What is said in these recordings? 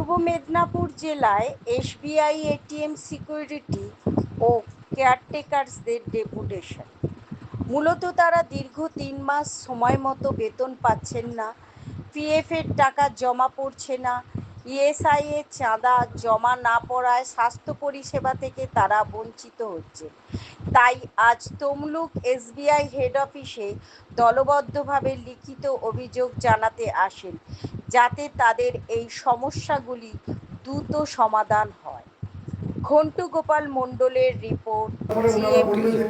পূর্ব মেদিনীপুর জেলায় SBI ATM security ও কেয়ারটেকার্সদের deputation. মূলত তারা দীর্ঘ ৩ মাস সময় মতো বেতন পাচ্ছেন না, পিএফের টাকা জমা পড়ছে না, ইএসআই এর চাঁদা জমা না পড়ায় স্বাস্থ্য পরিষেবা থেকে তারা বঞ্চিত হচ্ছে। তাই আজ তমলুক এসবিআই হেড অফিসে দলবদ্ধভাবে লিখিত অভিযোগ জানাতে আসেন, যাতে তাদের এই সমস্যাগুলি দ্রুত সমাধান হয়। ঘন্টু গোপাল মণ্ডলের রিপোর্ট।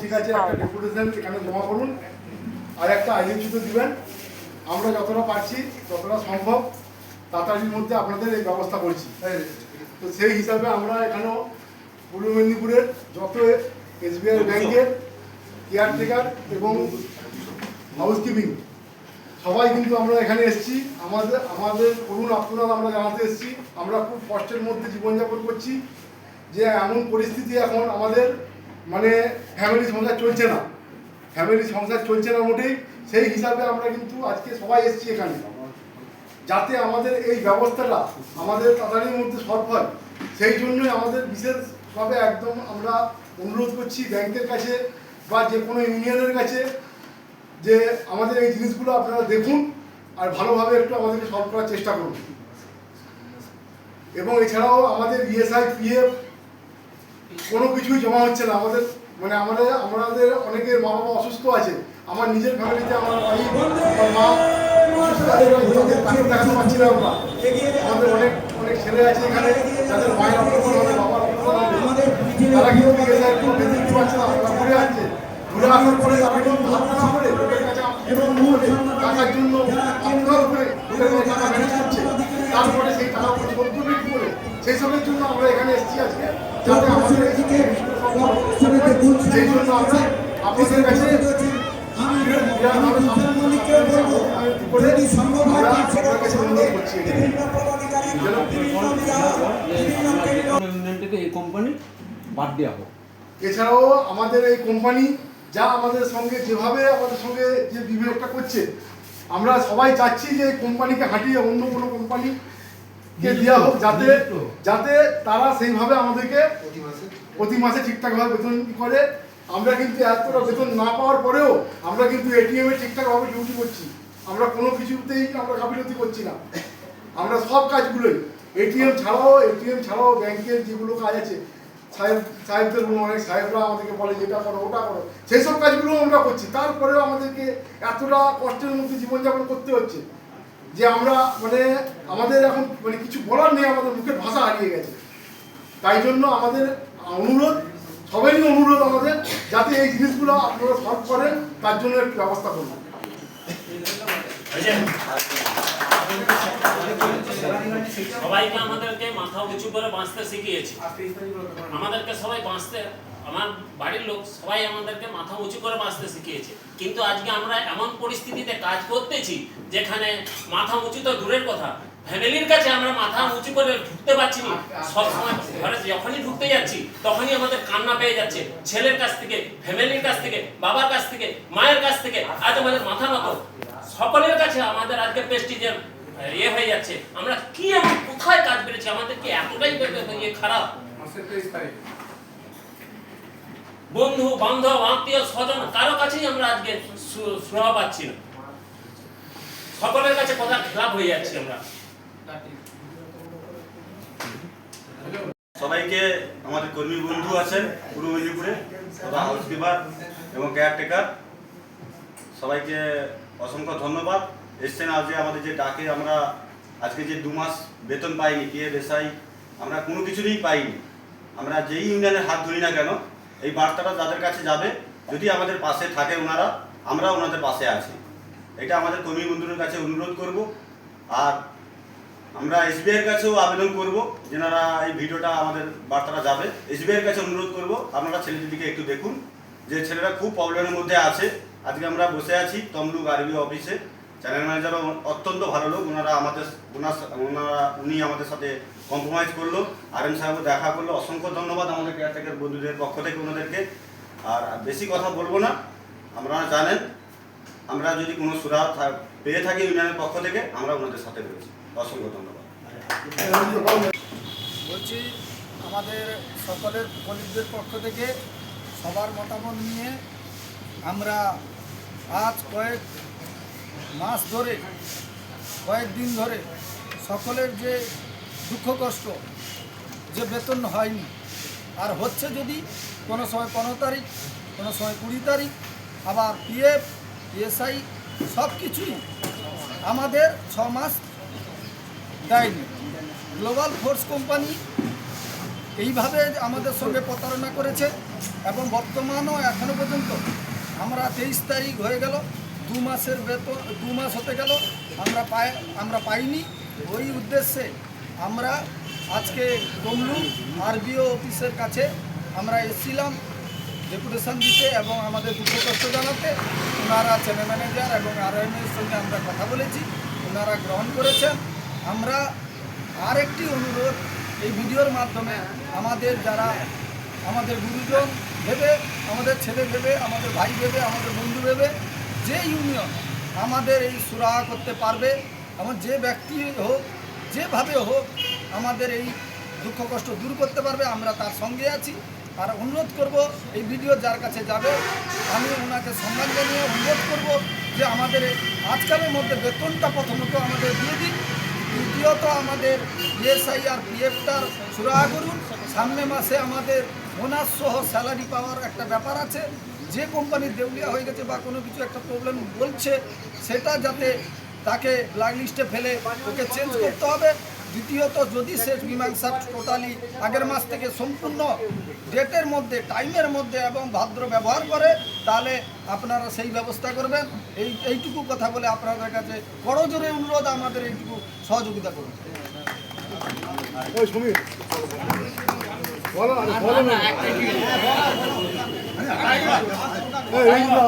ঠিক আছে, একটা ডেপুটেশন এখানে জমা করুন আর একটা আইডেন্টি দিবেন। আমরা যতটা পারছি ততটা সম্ভব তাড়াতাড়ির মধ্যে আপনাদের এই ব্যবস্থা করছি। তো সেই হিসাবে আমরা এখানেও পূর্ব মেদিনীপুরের যত এসবিআই ব্যাংকের কেয়ারটেকার এবং হাউসকিপিং সবাই কিন্তু আমরা এখানে এসেছি। আমাদের করুণ আত্মনাদ আমরা জানাতে এসেছি। আমরা খুব কষ্টের মধ্যে জীবনযাপন করছি, যে এমন পরিস্থিতি এখন আমাদের মানে ফ্যামিলি সংসার চলছে না মোটেই। সেই হিসাবে আমরা কিন্তু আজকে সবাই এসেছি এখানে, যাতে আমাদের এই ব্যবস্থাটা আমাদের তাড়াতাড়ির মধ্যে সলভ হয়। সেই জন্যই আমাদের বিশেষভাবে একদম আমরা অনুরোধ করছি ব্যাংকের কাছে বা যে কোনো ইউনিয়নের কাছে, যে আমাদের এই জিনিসগুলো আপনারা দেখুন আর ভালোভাবে একটু আমাদেরকে সলভ করার চেষ্টা করুন। এবং এছাড়াও আমাদের ইএসআই পিএফ কোনো কিছুই জমা হচ্ছে না। আমাদের অনেকের মা বাবা অসুস্থ আছে। আমার নিজের ফ্যামিলিতে আমার ভাই মা অসুস্থ আছে, দেখাতে পারছি না আমরা। আমাদের অনেক ছেলে আছে এখানে যাদের মায়ের অপারেশন হবে, বাবার অপারেশন হবে, তারা কিন্তু ইএসআই দিতে পারছে না। তারা ঘুরে আসছে, ঘুরে আসার পরে তারা কিন্তু হাত না করে লোকের কাছে টাকার জন্য আত্মঘাত করে লোকের কাছে টাকা ম্যানেজ করছে। তারপরে সেই টাকা পরিশোধ করবে কি করে? সেই সবের জন্য আমরা এখানে এসেছি আজকে, যাতে আমাদের সেই জন্য আমরা আপনাদের কাছে এই কোম্পানি বাদ দেওয়া হোক। এছাড়াও আমাদের এই কোম্পানি যা আমাদের সঙ্গে যেভাবে আমাদের সঙ্গে যে বিহেভটা করছে, আমরা সবাই চাচ্ছি যে এই কোম্পানিকে হাঁটিয়ে অন্য কোনো কোম্পানিকে দেওয়া হোক, যাতে তারা সেইভাবে আমাদেরকে প্রতি মাসে ঠিকঠাকভাবে বেতন করে। আমরা কিন্তু এতটা বেতন না পাওয়ার পরেও আমরা কিন্তু এটিএমে ঠিকঠাকভাবে ডিউটি করছি। আমরা কোনো কিছুতেই আমরা গাফিলতি করছি না। আমরা সব কাজগুলোই এটিএম ছাড়াও ব্যাংকের যেগুলো কাজ আছে, সাহেবদের অনেক সাহেবরা আমাদেরকে বলে যেটা করো ওটা করো, সেই সব কাজগুলো আমরা করছি। তারপরেও আমাদেরকে এতটা কষ্টের মধ্যে জীবনযাপন করতে হচ্ছে যে আমরা আমাদের এখন কিছু বলার নেই, আমাদের মুখের ভাষা হারিয়ে গেছে। তাই জন্য আমাদের অনুরোধ, সবারই অনুরোধ আমাদের, যাতে এই জিনিসগুলো আপনারা সলভ করেন, তার জন্য একটু ব্যবস্থা করুন। সবাইকে আমাদেরকে মাথা উঁচু করে বাঁচতে শিখিয়েছি। আমাদেরকে সবাই বাঁচতে, আমার বাড়ির লোক সবাই আমাদেরকে মাথা উঁচু করে বাঁচতে শিখিয়েছে। কিন্তু আজকে আমরা এমন পরিস্থিতিতে কাজ করতেছি যেখানে মাথা উঁচু তো দূরের কথা, ফ্যামিলির কাছে আমরা মাথা উঁচু করে ঢুকতে পারছি না। সবসময় ঘরে যখনই ঢুকতে যাচ্ছি তখনই আমাদের কান্না পেয়ে যাচ্ছে, ছেলের কাছ থেকে, ফ্যামিলির কাছ থেকে, বাবার কাছ থেকে, মায়ের কাছ থেকে। আজ আমাদের মাথা নত, সকলের কাছে আমাদের আজকে প্রেস্টিজের হয়ে যাচ্ছে। আমরা কি এমন কোথায় কাজ পেরেছি, আমাদের কি এতটাই খারাপ? বন্ধু বান্ধব আত্মীয় স্বজন কারো কাছেই আমরা আজকে স্নেহ পাচ্ছি না। সকলের কাছে কথা খেলাপ হয়ে যাচ্ছে আমরা। সবাইকে, আমাদের কর্মী বন্ধু আছেন পূর্ব মেদিনীপুরে, হাউসকিপার এবং কেয়ারটেকার, সবাইকে অসংখ্য ধন্যবাদ। এসছেন আজকে আমাদের যে ডাকে, আমরা আজকে যে 2 মাস বেতন পাইনি, পিএফএসআই আমরা কোনো কিছুরই পাইনি। আমরা যেই ইউনিয়নের হাত ধরি না কেন, এই বার্তাটা যাদের কাছে যাবে, যদি আমাদের পাশে থাকে ওনারা, আমরা ওনাদের পাশে আছি, এটা আমাদের কর্মী বন্ধুদের কাছে অনুরোধ করব। আর আমরা এসবিআইয়ের কাছেও আবেদন করব, যেনারা এই ভিডিওটা আমাদের বার্তাটা যাবে, এসবিআইয়ের কাছে অনুরোধ করব আপনারা ছেলেদের দিকে একটু দেখুন, যে ছেলেরা খুব প্রবলেমের মধ্যে আছে। আজকে আমরা বসে আছি তমলুক আরবি অফিসে, চ্যানেল ম্যানেজারও অত্যন্ত ভালো লোক, উনি আমাদের সাথে কম্প্রোমাইজ করলো, আরএম সাহেবও দেখা করলো। অসংখ্য ধন্যবাদ আমাদের কেয়ারটেকার বন্ধুদের পক্ষ থেকে ওনাদেরকে। আর বেশি কথা বলবো না, আপনারা জানেন আমরা যদি কোনো সুরাহা পেয়ে থাকি ইউনিয়নের পক্ষ থেকে, আমরা ওনাদের সাথে রয়েছি। অসংখ্য ধন্যবাদ। বলছি আমাদের সকলের কলিগদের পক্ষ থেকে সবার মতামত নিয়ে আমরা আজ কয়েক মাস ধরে কয়েকদিন ধরে সকলের যে দুঃখ কষ্ট যে বেতন হয়নি আর হচ্ছে যদি কোনো সময় 15 তারিখ কোনো সময় 20 তারিখ আবার পিএফ ইএসআই সব কিছুই আমাদের 6 মাস দেয়নি। গ্লোবাল ফোর্স কোম্পানি এইভাবে আমাদের সঙ্গে প্রতারণা করেছে এবং বর্তমানও এখনও পর্যন্ত আমরা 23 তারিখ হয়ে গেল, 2 মাসের বেতন 2 মাস হতে গেল আমরা পাইনি। ওই উদ্দেশ্যে আমরা আজকে তমলু আরবিও অফিসের কাছে আমরা এসেছিলাম ডেপুটেশন দিতে এবং আমাদের দুঃখ কষ্ট জানাতে। ওনারা চ্যানেল ম্যানেজার এবং আরএমের সঙ্গে আমরা কথা বলেছি, ওনারা গ্রহণ করেছেন। আমরা আরেকটি অনুরোধ এই ভিডিওর মাধ্যমে আমাদের যারা আমাদের গুরুজন ভেবে, আমাদের ছেলে ভেবে, আমাদের ভাই ভেবে, আমাদের বন্ধু ভেবে যে ইউনিয়ন আমাদের এই সুরাহা করতে পারবে এবং যে ব্যক্তি হোক যেভাবে হোক আমাদের এই দুঃখ কষ্ট দূর করতে পারবে আমরা তার সঙ্গে আছি। আর অনুরোধ করব এই ভিডিও যার কাছে যাবে আমি ওনাকে সম্মান জানিয়ে অনুরোধ করব যে আমাদের আজকালের মধ্যে বেতনটা প্রথমত আমাদের দিয়ে দিন, দ্বিতীয়ত আমাদের ইএসআই আর পিএফটার সুরাহা করুন। সামনে মাসে আমাদের বোনাস সহ স্যালারি পাওয়ার একটা ব্যাপার আছে। যে কোম্পানির দেউলিয়া হয়ে গেছে বা কোনো কিছু একটা প্রবলেম বলছে সেটা যাতে তাকে ব্ল্যাক লিস্টে ফেলে ওকে চেঞ্জ করতে হবে। দ্বিতীয়ত যদি সে মীমাংসা টোটালি আগের মাস থেকে সম্পূর্ণ ডেটের মধ্যে টাইমের মধ্যে এবং ভদ্র ব্যবহার করে তাহলে আপনারা সেই ব্যবস্থা করবেন। এইটুকু কথা বলে আপনাদের কাছে বড় জোরে অনুরোধ আমাদের এইটুকু সহযোগিতা করুন। ওই সমীর বলো না বলো না এই না